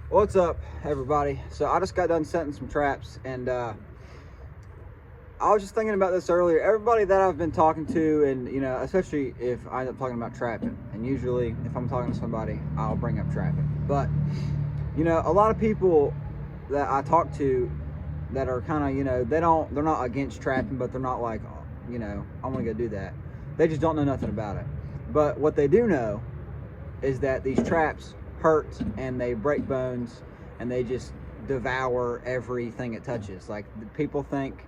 What's up, everybody? So I just got done setting some traps, and I was just thinking about this earlier. Everybody that I've been talking to, and especially if I end up talking about trapping, and usually if I'm talking to somebody, I'll bring up trapping. But a lot of people that I talk to that are kind of they're not against trapping, but they're not like I'm gonna go do that. They just don't know nothing about it. But what they do know is that these traps hurt and they break bones and they just devour everything it touches. Like, people think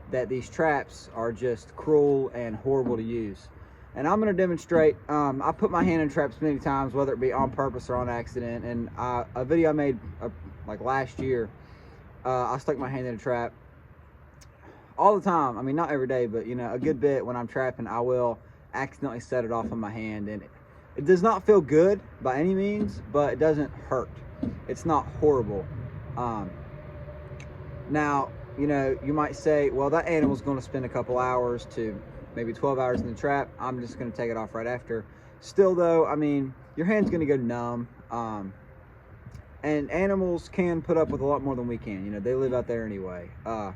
that these traps are just cruel and horrible to use, and I'm going to demonstrate. I put my hand in traps many times, whether it be on purpose or on accident. And a video I made like last year, I stuck my hand in a trap all the time. I mean, not every day, but a good bit. When I'm trapping, I will accidentally set it off on my hand, and it does not feel good by any means, but it doesn't hurt. It's not horrible. Now, you might say, well, that animal's going to spend a couple hours to maybe 12 hours in the trap. I'm just going to take it off right after. Still, though, I mean, your hand's going to go numb. And animals can put up with a lot more than we can. They live out there anyway. I'm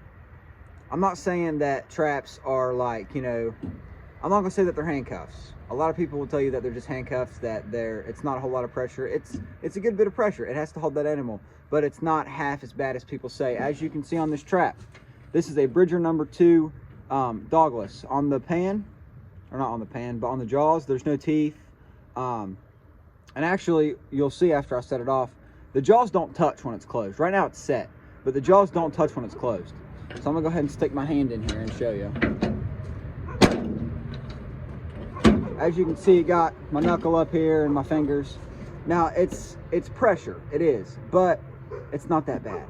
not saying that traps are like, I'm not gonna say that they're handcuffs. A lot of people will tell you that they're just handcuffs, that it's not a whole lot of pressure. It's a good bit of pressure. It has to hold that animal, but it's not half as bad as people say. As you can see on this trap, this is a Bridger number 2 dogless. On the pan, or not on the pan, but on the jaws, there's no teeth. And actually, you'll see after I set it off, the jaws don't touch when it's closed. Right now it's set, but the jaws don't touch when it's closed. So I'm gonna go ahead and stick my hand in here and show you. As you can see, it got my knuckle up here and my fingers. Now it's pressure, it is, but it's not that bad.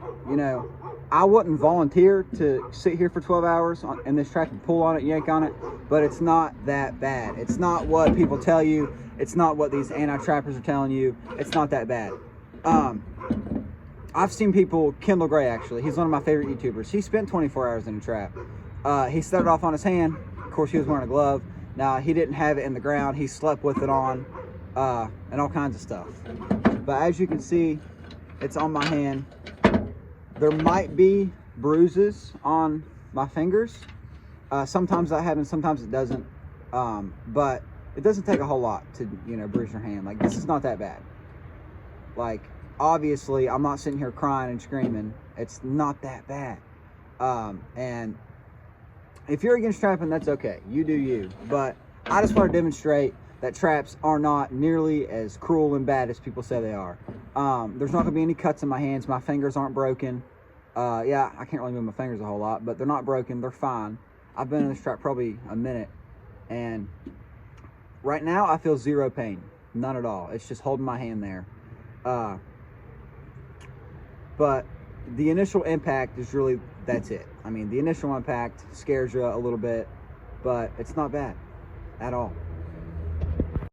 I wouldn't volunteer to sit here for 12 hours in this trap and pull on it, yank on it, but it's not that bad. It's not what people tell you. It's not what these anti-trappers are telling you. It's not that bad. I've seen people, Kendall Gray actually, he's one of my favorite YouTubers. He spent 24 hours in a trap. He set it off on his hand. Of course, he was wearing a glove. Now, he didn't have it in the ground. He slept with it on, and all kinds of stuff. But as you can see, it's on my hand. There might be bruises on my fingers. Sometimes that happens, sometimes it doesn't. But it doesn't take a whole lot to, bruise your hand. Like, this is not that bad. Like, obviously, I'm not sitting here crying and screaming. It's not that bad. And if you're against trapping, that's okay. You do you. But I just want to demonstrate that traps are not nearly as cruel and bad as people say they are. There's not going to be any cuts in my hands. My fingers aren't broken. Yeah, I can't really move my fingers a whole lot, but they're not broken. They're fine. I've been in this trap probably a minute, and right now I feel zero pain. None at all. It's just holding my hand there. But the initial impact is really, that's it. I mean, the initial impact scares you a little bit, but it's not bad at all.